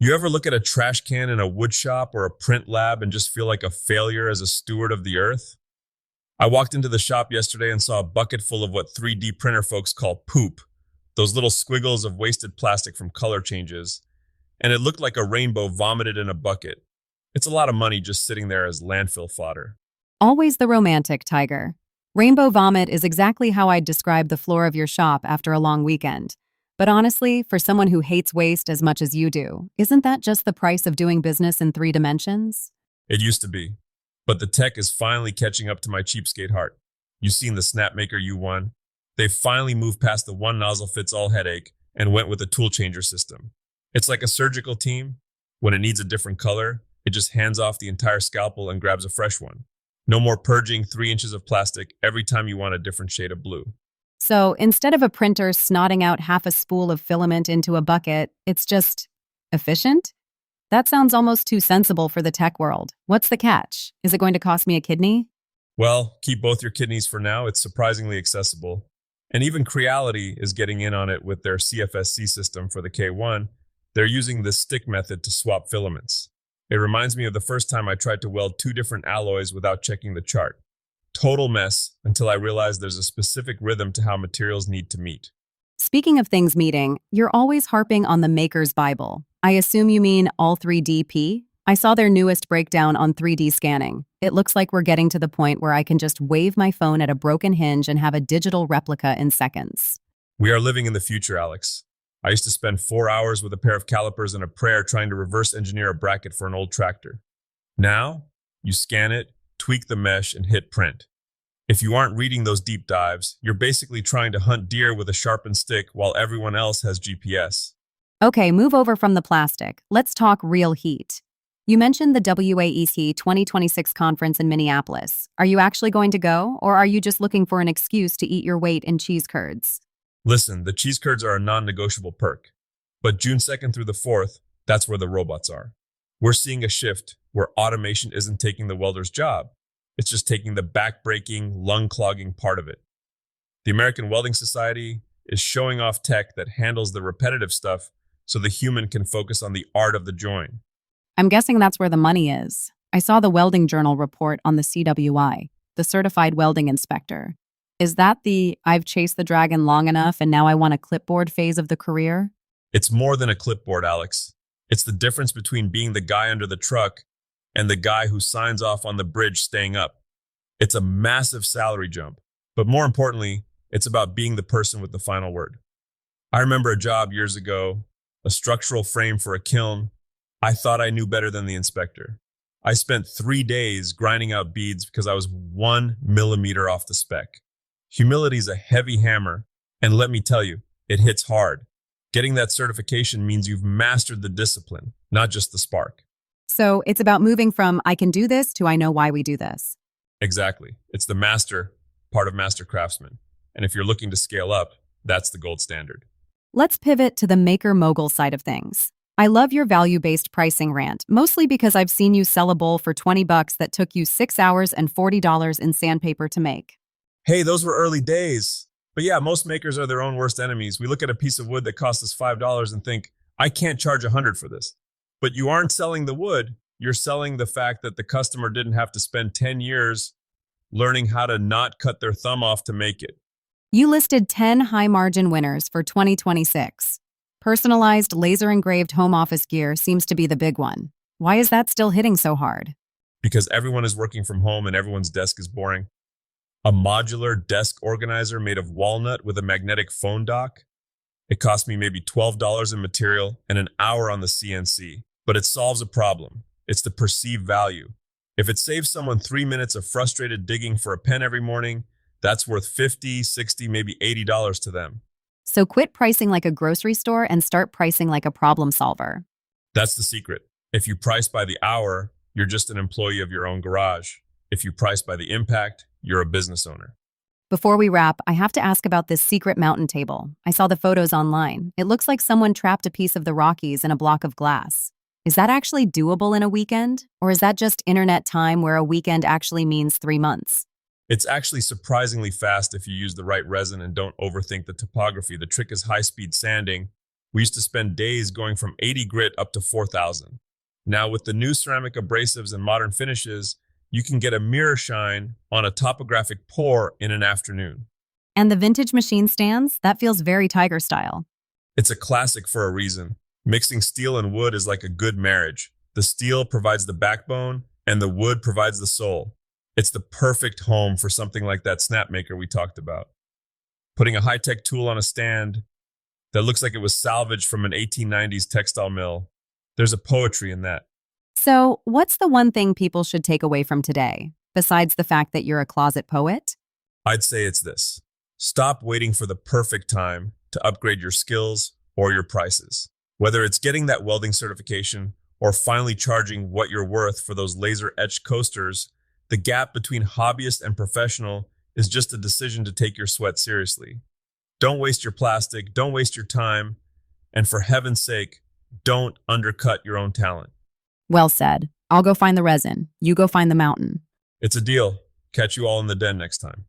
You ever look at a trash can in a wood shop or a print lab and just feel like a failure as a steward of the earth? I walked into the shop yesterday and saw a bucket full of what 3D printer folks call poop, those little squiggles of wasted plastic from color changes, and it looked like a rainbow vomited in a bucket. It's a lot of money just sitting there as landfill fodder. Always the romantic, Tiger. Rainbow vomit is exactly how I'd describe the floor of your shop after a long weekend. But honestly, for someone who hates waste as much as you do, isn't that just the price of doing business in 3 dimensions? It used to be, but the tech is finally catching up to my cheapskate heart. You've seen the Snapmaker U1. They've finally moved past the one nozzle fits all headache and went with a tool changer system. It's like a surgical team. When it needs a different color, it just hands off the entire scalpel and grabs a fresh one. No more purging 3 inches of plastic every time you want a different shade of blue. So instead of a printer snotting out half a spool of filament into a bucket, it's just efficient? That sounds almost too sensible for the tech world. What's the catch? Is it going to cost me a kidney? Well, keep both your kidneys for now. It's surprisingly accessible. And even Creality is getting in on it with their CFSC system for the K1. They're using the stick method to swap filaments. It reminds me of the first time I tried to weld two different alloys without checking the chart. Total mess until I realized there's a specific rhythm to how materials need to meet. Speaking of things meeting, you're always harping on the Maker's Bible. I assume you mean All 3DP? I saw their newest breakdown on 3D scanning. It looks like we're getting to the point where I can just wave my phone at a broken hinge and have a digital replica in seconds. We are living in the future, Alex. I used to spend 4 hours with a pair of calipers and a prayer trying to reverse engineer a bracket for an old tractor. Now, you scan it, tweak the mesh, and hit print. If you aren't reading those deep dives, you're basically trying to hunt deer with a sharpened stick while everyone else has GPS. Okay, move over from the plastic. Let's talk real heat. You mentioned the WAEC 2026 conference in Minneapolis. Are you actually going to go, or are you just looking for an excuse to eat your weight in cheese curds? Listen, the cheese curds are a non-negotiable perk. But June 2nd through the 4th, that's where the robots are. We're seeing a shift where automation isn't taking the welder's job. It's just taking the back-breaking, lung-clogging part of it. The American Welding Society is showing off tech that handles the repetitive stuff so the human can focus on the art of the join. I'm guessing that's where the money is. I saw the Welding Journal report on the CWI, the Certified Welding Inspector. Is that the I've chased the dragon long enough and now I want a clipboard phase of the career? It's more than a clipboard, Alex. It's the difference between being the guy under the truck and the guy who signs off on the bridge staying up. It's a massive salary jump, but more importantly, it's about being the person with the final word. I remember a job years ago, a structural frame for a kiln. I thought I knew better than the inspector. I spent 3 days grinding out beads because I was 1 millimeter off the spec. Humility is a heavy hammer, and let me tell you, it hits hard. Getting that certification means you've mastered the discipline, not just the spark. So it's about moving from I can do this to I know why we do this. Exactly. It's the master part of master craftsman. And if you're looking to scale up, that's the gold standard. Let's pivot to the maker mogul side of things. I love your value-based pricing rant, mostly because I've seen you sell a bowl for $20 that took you 6 hours and $40 in sandpaper to make. Hey, those were early days. But yeah, most makers are their own worst enemies. We look at a piece of wood that costs us $5 and think, I can't charge $100 for this. But you aren't selling the wood. You're selling the fact that the customer didn't have to spend 10 years learning how to not cut their thumb off to make it. You listed 10 high-margin winners for 2026. Personalized laser-engraved home office gear seems to be the big one. Why is that still hitting so hard? Because everyone is working from home and everyone's desk is boring. A modular desk organizer made of walnut with a magnetic phone dock. It cost me maybe $12 in material and an hour on the CNC, but it solves a problem. It's the perceived value. If it saves someone 3 minutes of frustrated digging for a pen every morning, that's worth $50, $60, maybe $80 to them. So quit pricing like a grocery store and start pricing like a problem solver. That's the secret. If you price by the hour, you're just an employee of your own garage. If you price by the impact, you're a business owner. Before we wrap, I have to ask about this secret mountain table. I saw the photos online. It looks like someone trapped a piece of the Rockies in a block of glass. Is that actually doable in a weekend? Or is that just internet time where a weekend actually means 3 months? It's actually surprisingly fast if you use the right resin and don't overthink the topography. The trick is high-speed sanding. We used to spend days going from 80 grit up to 4,000. Now, with the new ceramic abrasives and modern finishes, you can get a mirror shine on a topographic pour in an afternoon. And the vintage machine stands? That feels very Tiger style. It's a classic for a reason. Mixing steel and wood is like a good marriage. The steel provides the backbone, and the wood provides the soul. It's the perfect home for something like that snapmaker we talked about. Putting a high-tech tool on a stand that looks like it was salvaged from an 1890s textile mill. There's a poetry in that. So, what's the one thing people should take away from today, besides the fact that you're a closet poet? I'd say it's this. Stop waiting for the perfect time to upgrade your skills or your prices. Whether it's getting that welding certification or finally charging what you're worth for those laser-etched coasters, the gap between hobbyist and professional is just a decision to take your sweat seriously. Don't waste your plastic, don't waste your time, and for heaven's sake, don't undercut your own talent. Well said. I'll go find the resin. You go find the mountain. It's a deal. Catch you all in the den next time.